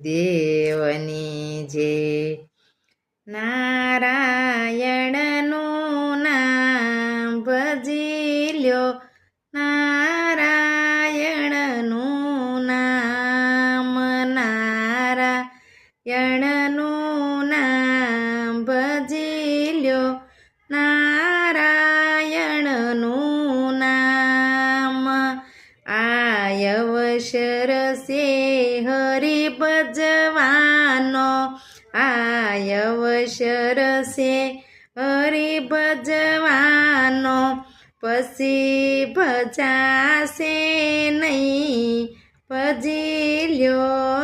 દેવની જે નારાયણનું નામ ભજી લ્યો, નારાયણનું નામ, નારાયણનું નામ ભજી લ્યો, નારાયણનું નામ. આયવસર સે હરિ ભજવાનો, આયવસર સે હરિ ભજવાનો, પછી ભજાશે નહીં ભજી લ્યો